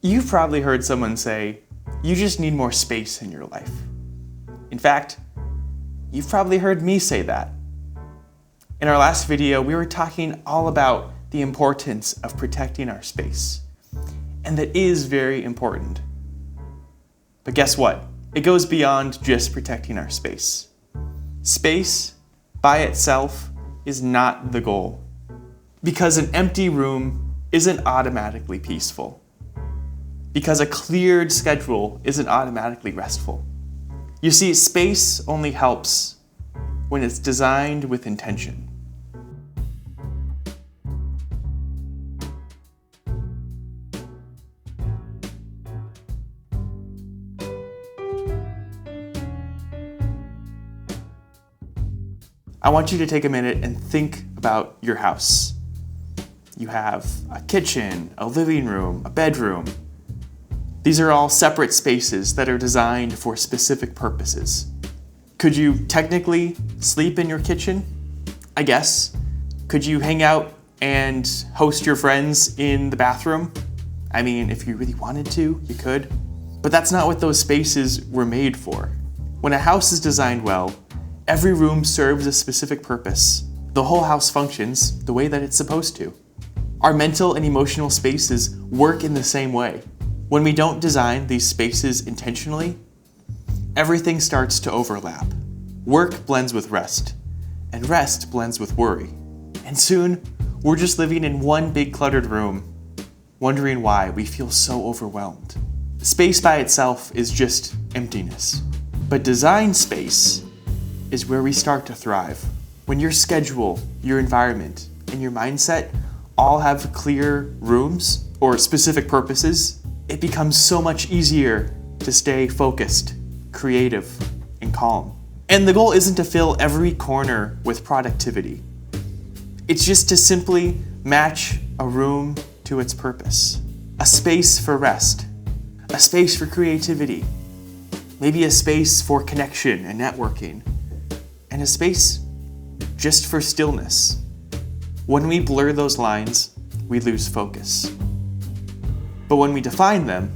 You've probably heard someone say, you just need more space in your life. In fact, you've probably heard me say that. In our last video, we were talking all about the importance of protecting our space. And that is very important. But guess what? It goes beyond just protecting our space. Space, by itself, is not the goal. Because an empty room isn't automatically peaceful. Because a cleared schedule isn't automatically restful. You see, space only helps when it's designed with intention. I want you to take a minute and think about your house. You have a kitchen, a living room, a bedroom. These are all separate spaces that are designed for specific purposes. Could you technically sleep in your kitchen? I guess. Could you hang out and host your friends in the bathroom? I mean, if you really wanted to, you could. But that's not what those spaces were made for. When a house is designed well, every room serves a specific purpose. The whole house functions the way that it's supposed to. Our mental and emotional spaces work in the same way. When we don't design these spaces intentionally, everything starts to overlap. Work blends with rest, and rest blends with worry. And soon, we're just living in one big cluttered room, wondering why we feel so overwhelmed. Space by itself is just emptiness. But design space is where we start to thrive. When your schedule, your environment, and your mindset all have clear rooms or specific purposes, it becomes so much easier to stay focused, creative, and calm. And the goal isn't to fill every corner with productivity. It's just to simply match a room to its purpose. A space for rest, a space for creativity, maybe a space for connection and networking, and a space just for stillness. When we blur those lines, we lose focus. But when we define them,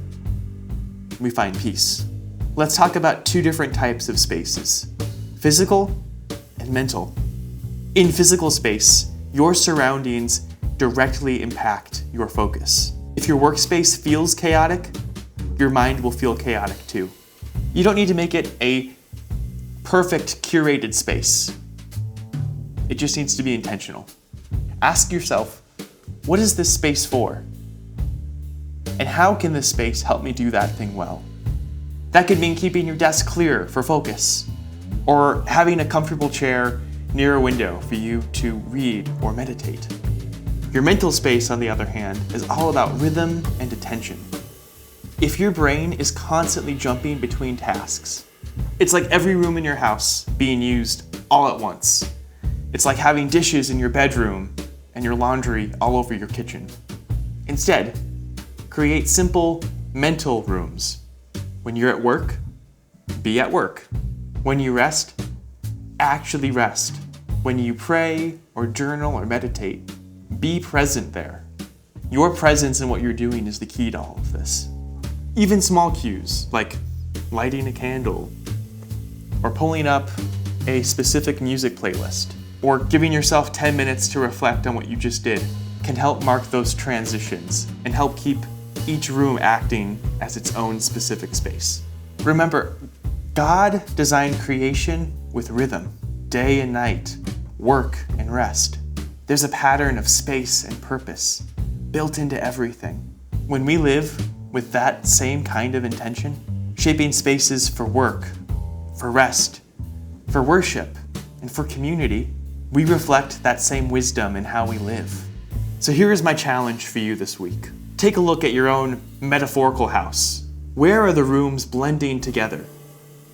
we find peace. Let's talk about two different types of spaces, physical and mental. In physical space, your surroundings directly impact your focus. If your workspace feels chaotic, your mind will feel chaotic too. You don't need to make it a perfect curated space. It just needs to be intentional. Ask yourself, what is this space for? And how can this space help me do that thing well? That could mean keeping your desk clear for focus, or having a comfortable chair near a window for you to read or meditate. Your mental space, on the other hand, is all about rhythm and attention. If your brain is constantly jumping between tasks, it's like every room in your house being used all at once. It's like having dishes in your bedroom and your laundry all over your kitchen. Instead, create simple mental rooms. When you're at work, be at work. When you rest, actually rest. When you pray or journal or meditate, be present there. Your presence in what you're doing is the key to all of this. Even small cues, like lighting a candle, or pulling up a specific music playlist, or giving yourself 10 minutes to reflect on what you just did, can help mark those transitions and help keep each room acting as its own specific space. Remember, God designed creation with rhythm, day and night, work and rest. There's a pattern of space and purpose built into everything. When we live with that same kind of intention, shaping spaces for work, for rest, for worship, and for community, we reflect that same wisdom in how we live. So here is my challenge for you this week. Take a look at your own metaphorical house. Where are the rooms blending together?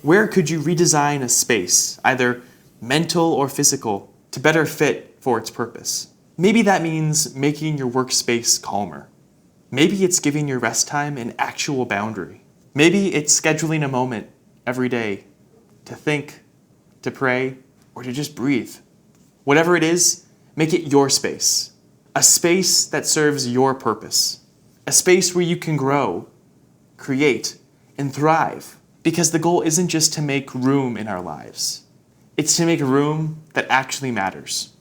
Where could you redesign a space, either mental or physical, to better fit for its purpose? Maybe that means making your workspace calmer. Maybe it's giving your rest time an actual boundary. Maybe it's scheduling a moment every day to think, to pray, or to just breathe. Whatever it is, make it your space. A space that serves your purpose. a space where you can grow, create, and thrive. Because the goal isn't just to make room in our lives. It's to make room that actually matters.